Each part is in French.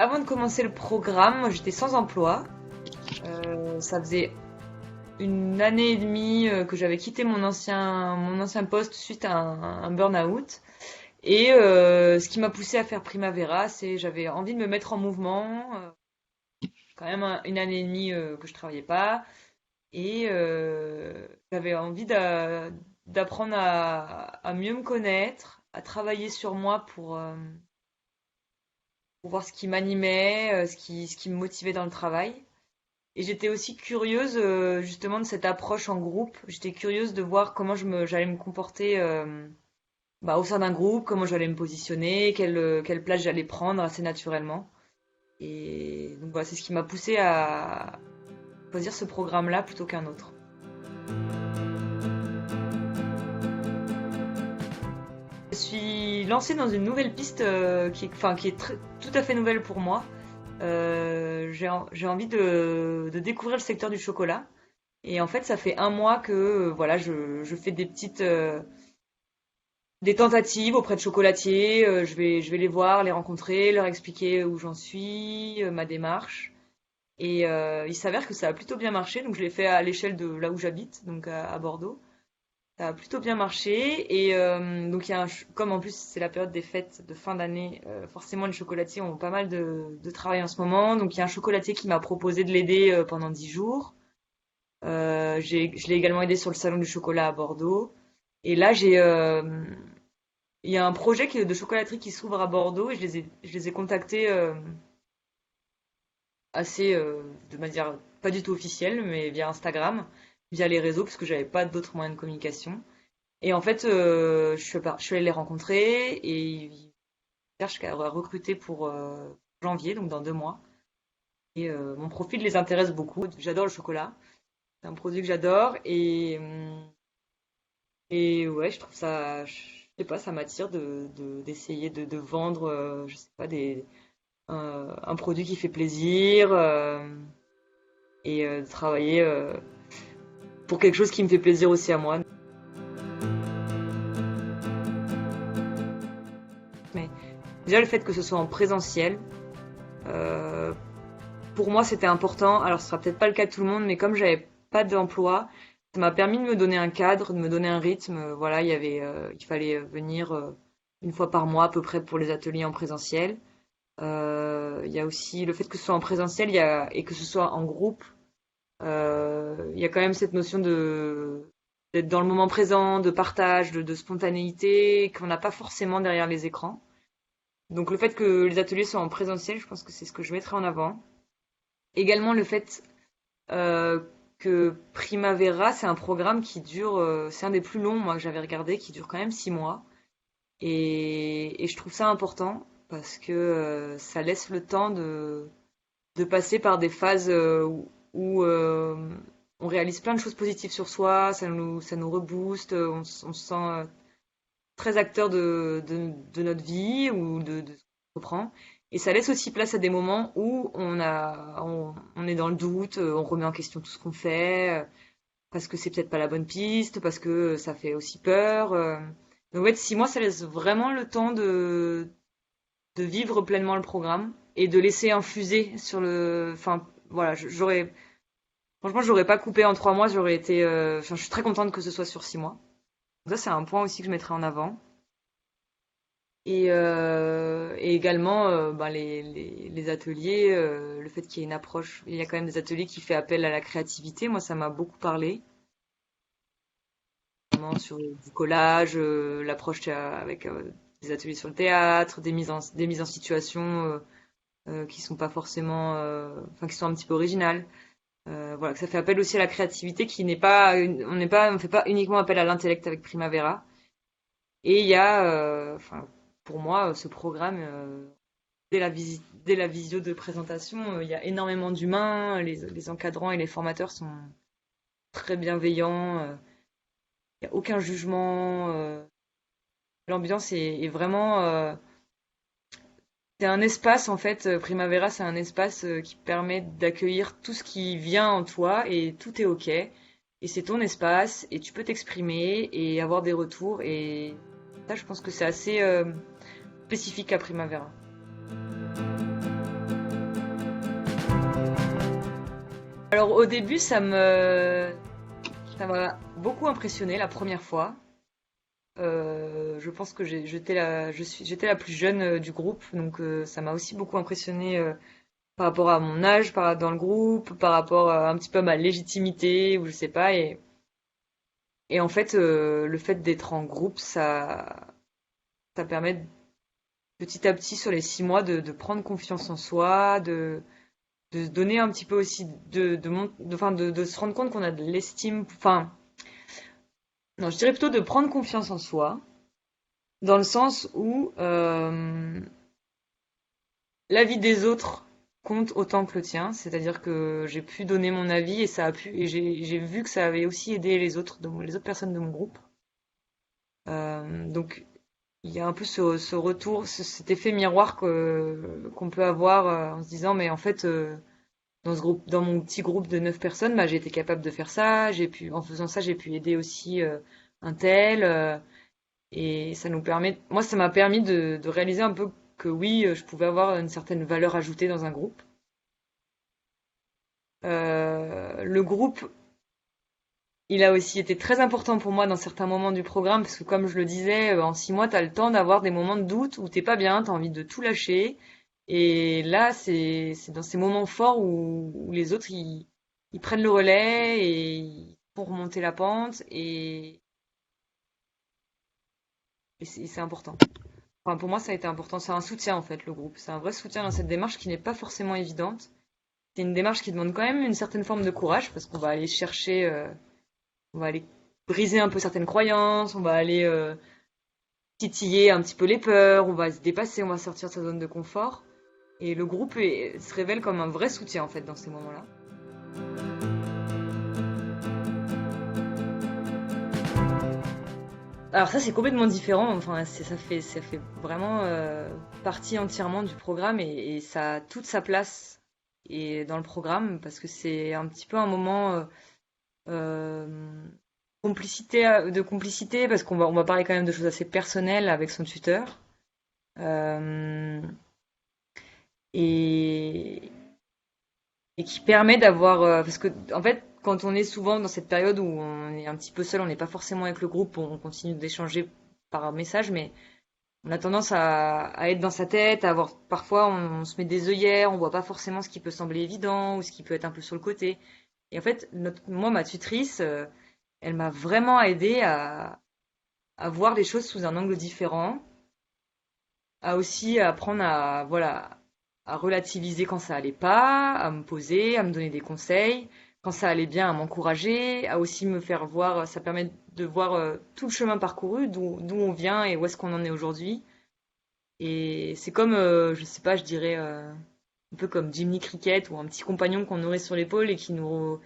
avant de commencer le programme, moi j'étais sans emploi. Ça faisait une année et demie que j'avais quitté mon ancien poste suite à un burn-out. Et ce qui m'a poussé à faire Primavera, c'est j'avais envie de me mettre en mouvement. Quand même une année et demie que je travaillais pas. Et j'avais envie d'apprendre à mieux me connaître, à travailler sur moi pour voir ce qui m'animait, ce qui me motivait dans le travail. Et j'étais aussi curieuse justement de cette approche en groupe. J'étais curieuse de voir comment j'allais me comporter au sein d'un groupe, comment j'allais me positionner, quelle place j'allais prendre assez naturellement. Et donc voilà, c'est ce qui m'a poussée à choisir ce programme-là plutôt qu'un autre. Je suis lancée dans une nouvelle piste qui est tout à fait nouvelle pour moi. J'ai envie de découvrir le secteur du chocolat. Et en fait, ça fait un mois que voilà, je fais des tentatives auprès de chocolatiers. Je vais les voir, les rencontrer, leur expliquer où j'en suis, ma démarche. Et il s'avère que ça a plutôt bien marché. Donc je l'ai fait à l'échelle de là où j'habite, donc à Bordeaux. Ça a plutôt bien marché. Et donc comme en plus c'est la période des fêtes de fin d'année, forcément les chocolatiers ont pas mal de travail en ce moment. Donc il y a un chocolatier qui m'a proposé de l'aider pendant 10 jours. Je l'ai également aidé sur le salon du chocolat à Bordeaux. Et là, il y a un projet de chocolaterie qui s'ouvre à Bordeaux et je les ai contactés de manière pas du tout officielle, mais via Instagram, via les réseaux, parce que j'avais pas d'autres moyens de communication. Et en fait, je suis allée les rencontrer et ils cherchent à recruter pour janvier, donc dans 2 mois. Et mon profil les intéresse beaucoup. J'adore le chocolat. C'est un produit que j'adore et ouais, je trouve ça, je sais pas, ça m'attire d'essayer de vendre, je sais pas, un produit qui fait plaisir et de travailler pour quelque chose qui me fait plaisir aussi à moi. Mais déjà le fait que ce soit en présentiel, euh, pour moi c'était important. Alors ce sera peut-être pas le cas de tout le monde, mais comme j'avais pas d'emploi, ça m'a permis de me donner un cadre, de me donner un rythme. Voilà, il fallait venir une fois par mois à peu près pour les ateliers en présentiel. Il y a aussi le fait que ce soit en présentiel, et que ce soit en groupe. Il y a quand même cette notion d'être dans le moment présent, de partage, de spontanéité qu'on n'a pas forcément derrière les écrans. Donc le fait que les ateliers soient en présentiel, je pense que c'est ce que je mettrai en avant. Également le fait euh, que Primavera, c'est un programme qui dure, c'est un des plus longs moi que j'avais regardé, qui dure quand même 6 mois. Et je trouve ça important parce que ça laisse le temps de passer par des phases où on réalise plein de choses positives sur soi, ça nous rebooste, on se sent très acteur de notre vie ou de ce qu'on reprend. Et ça laisse aussi place à des moments où on est dans le doute, on remet en question tout ce qu'on fait, parce que c'est peut-être pas la bonne piste, parce que ça fait aussi peur. Donc en fait, 6 mois, ça laisse vraiment le temps de vivre pleinement le programme et de laisser infuser sur le. Enfin, voilà, franchement, j'aurais pas coupé en 3 mois, j'aurais été. Enfin, je suis très contente que ce soit sur 6 mois. Donc ça, c'est un point aussi que je mettrai en avant. Et également, les ateliers, le fait qu'il y ait une approche, il y a quand même des ateliers qui fait appel à la créativité. Moi, ça m'a beaucoup parlé, notamment sur du collage, l'approche avec des ateliers sur le théâtre, des mises en situation qui sont pas forcément, enfin, qui sont un petit peu originales. Voilà, que ça fait appel aussi à la créativité, qui n'est pas, on fait pas uniquement appel à l'intellect avec Primavera. Et il y a, enfin, pour moi, ce programme, dès la visio de présentation, il y a énormément d'humains. Les encadrants et les formateurs sont très bienveillants. Il n'y a aucun jugement. L'ambiance est vraiment. C'est un espace, en fait, Primavera, c'est un espace qui permet d'accueillir tout ce qui vient en toi et tout est OK. Et c'est ton espace et tu peux t'exprimer et avoir des retours. Et ça, je pense que c'est assez spécifique à Primavera. Alors au début, ça m'a beaucoup impressionné la première fois. Je pense que j'étais la plus jeune du groupe, donc ça m'a aussi beaucoup impressionné par rapport à mon âge, dans le groupe, par rapport un petit peu à ma légitimité, ou je sais pas. Et en fait, le fait d'être en groupe, ça permet petit à petit sur les 6 mois de prendre confiance en soi, de se donner un petit peu aussi enfin, de se rendre compte qu'on a de l'estime, enfin, non, je dirais plutôt de prendre confiance en soi, dans le sens où l'avis des autres compte autant que le tien, c'est-à-dire que j'ai pu donner mon avis et j'ai vu que ça avait aussi aidé les autres personnes de mon groupe. Donc il y a un peu ce retour, cet effet miroir qu'on peut avoir en se disant mais en fait dans mon petit groupe de 9 personnes, bah, j'ai été capable de faire ça, en faisant ça, j'ai pu aider aussi un tel, et moi, ça m'a permis de réaliser un peu que oui, je pouvais avoir une certaine valeur ajoutée dans un groupe. Le groupe, il a aussi été très important pour moi dans certains moments du programme, parce que comme je le disais, en 6 mois, t'as le temps d'avoir des moments de doute où t'es pas bien, t'as envie de tout lâcher. Et là, c'est dans ces moments forts où les autres, ils prennent le relais et ils font remonter la pente et c'est important. Enfin, pour moi, ça a été important. C'est un soutien, en fait, le groupe. C'est un vrai soutien dans cette démarche qui n'est pas forcément évidente. C'est une démarche qui demande quand même une certaine forme de courage parce qu'on va aller chercher, on va aller briser un peu certaines croyances, on va aller titiller un petit peu les peurs, on va se dépasser, on va sortir de sa zone de confort. Et le groupe se révèle comme un vrai soutien, en fait, dans ces moments-là. Alors ça c'est complètement différent, enfin ça fait vraiment partie entièrement du programme et ça a toute sa place et dans le programme parce que c'est un petit peu un moment euh, de complicité parce on va parler quand même de choses assez personnelles avec son tuteur. Euh, et, et qui permet d'avoir parce que en fait quand on est souvent dans cette période où on est un petit peu seul, on n'est pas forcément avec le groupe, on continue d'échanger par message, mais on a tendance à être dans sa tête, à avoir parfois on se met des œillères, on voit pas forcément ce qui peut sembler évident ou ce qui peut être un peu sur le côté. Et en fait, moi, ma tutrice, elle m'a vraiment aidé à voir les choses sous un angle différent, à aussi apprendre à voilà à relativiser quand ça allait pas, à me poser, à me donner des conseils, quand ça allait bien, à m'encourager, à aussi me faire voir, ça permet de voir tout le chemin parcouru, d'où on vient et où est-ce qu'on en est aujourd'hui. Et c'est comme, je sais pas, je dirais un peu comme Jiminy Cricket ou un petit compagnon qu'on aurait sur l'épaule et qui nous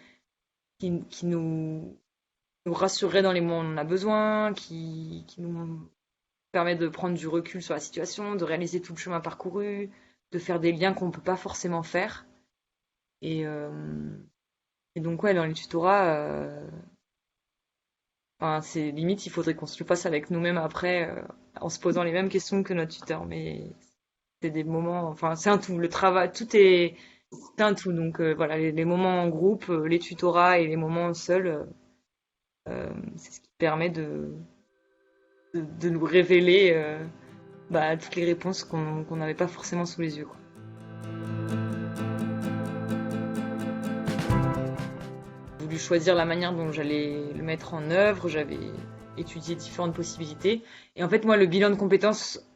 rassurerait dans les moments où on en a besoin, qui nous permet de prendre du recul sur la situation, de réaliser tout le chemin parcouru, de faire des liens qu'on ne peut pas forcément faire. Et, euh, et donc, ouais, dans les tutorats, enfin, c'est limite, il faudrait qu'on se le fasse avec nous-mêmes après, en se posant les mêmes questions que notre tuteur. Mais c'est des moments, enfin, c'est un tout. Le travail, c'est un tout. Donc, voilà, les moments en groupe, les tutorats et les moments seuls, c'est ce qui permet de nous révéler bah, toutes les réponses qu'on n'avait pas forcément sous les yeux, quoi. J'ai voulu choisir la manière dont j'allais le mettre en œuvre, j'avais étudié différentes possibilités. Et en fait, moi, le bilan de compétences,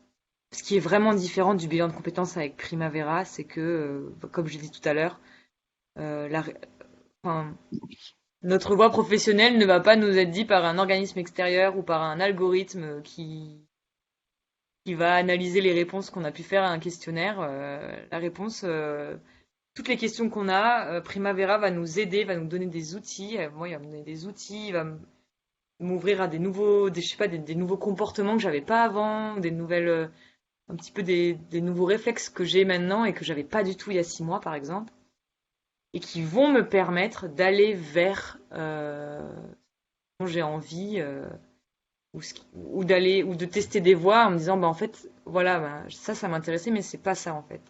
ce qui est vraiment différent du bilan de compétences avec Primavera, c'est que, comme j'ai dit tout à l'heure, la, enfin, notre voie professionnelle ne va pas nous être dit par un organisme extérieur ou par un algorithme qui va analyser les réponses qu'on a pu faire à un questionnaire. La réponse, toutes les questions qu'on a, Primavera va nous aider, va nous donner des outils. Moi, il va me donner des outils, il va m'ouvrir à je sais pas, des nouveaux comportements que j'avais pas avant, des nouvelles, un petit peu des nouveaux réflexes que j'ai maintenant et que j'avais pas du tout il y a 6 mois, par exemple, et qui vont me permettre d'aller vers dont j'ai envie, ou de tester des voies en me disant, bah en fait, voilà, bah, ça m'intéressait, mais c'est pas ça en fait.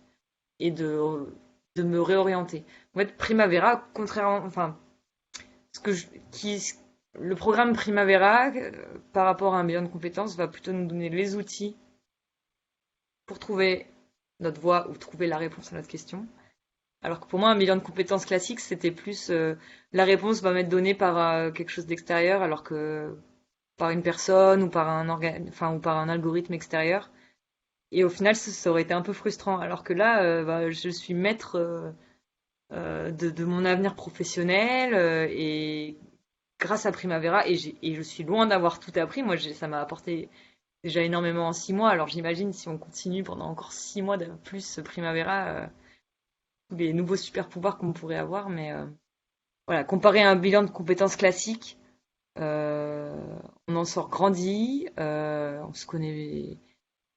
Et de de me réorienter. En fait, Primavera, contrairement, enfin, ce que je, qui, le programme Primavera, par rapport à un bilan de compétences, va plutôt nous donner les outils pour trouver notre voie ou trouver la réponse à notre question. Alors que pour moi, un bilan de compétences classique, c'était plus la réponse va m'être donnée par quelque chose d'extérieur, alors que par une personne ou par un enfin ou par un algorithme extérieur. Et au final, ça aurait été un peu frustrant. Alors que là, bah, je suis maître de mon avenir professionnel et grâce à Primavera, et je suis loin d'avoir tout appris. Moi, ça m'a apporté déjà énormément en 6 mois. Alors j'imagine si on continue pendant encore 6 mois de plus Primavera, tous les nouveaux super pouvoirs qu'on pourrait avoir. Mais voilà, comparé à un bilan de compétences classique, on en sort grandi, on se connaît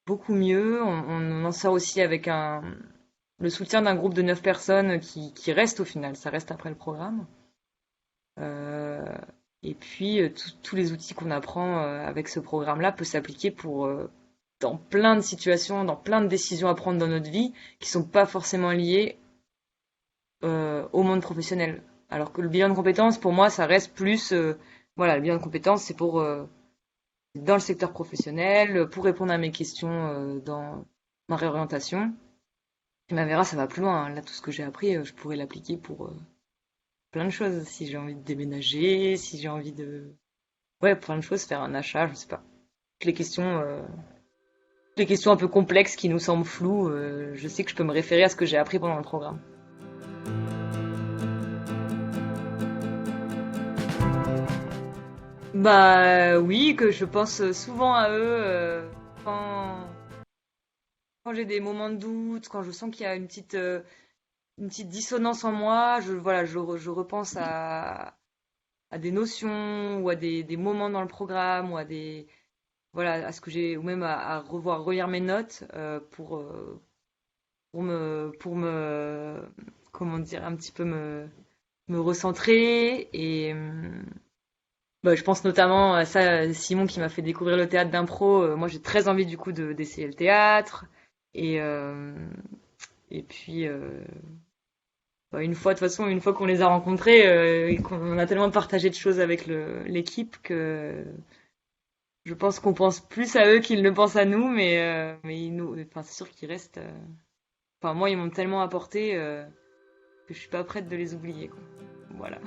beaucoup mieux, on en sort aussi avec le soutien d'un groupe de 9 personnes qui reste au final, ça reste après le programme. Euh, et puis, tous les outils qu'on apprend avec ce programme-là peut s'appliquer pour dans plein de situations, dans plein de décisions à prendre dans notre vie qui sont pas forcément liées au monde professionnel. Alors que le bilan de compétences, pour moi, ça reste plus, voilà, le bilan de compétences, c'est pour dans le secteur professionnel, pour répondre à mes questions dans ma réorientation. Primavera, ça va plus loin, hein. Là, tout ce que j'ai appris, je pourrais l'appliquer pour plein de choses. Si j'ai envie de déménager, si j'ai envie de... Ouais, plein de choses, faire un achat, je sais pas. Les questions un peu complexes qui nous semblent floues, je sais que je peux me référer à ce que j'ai appris pendant le programme. Bah oui, que je pense souvent à eux quand j'ai des moments de doute, quand je sens qu'il y a une petite dissonance en moi, voilà, je repense à des notions ou à des moments dans le programme ou à des voilà à ce que j'ai ou même à revoir relire mes notes pour me comment dire un petit peu me recentrer et bah, je pense notamment à ça Simon qui m'a fait découvrir le théâtre d'impro. Moi j'ai très envie du coup de d'essayer le théâtre et euh, et puis bah, une fois une fois qu'on les a rencontrés et qu'on a tellement partagé de choses avec l'équipe que je pense qu'on pense plus à eux qu'ils ne pensent à nous, mais enfin, c'est sûr qu'ils restent. Enfin, moi, ils m'ont tellement apporté que je suis pas prête de les oublier, quoi. Voilà.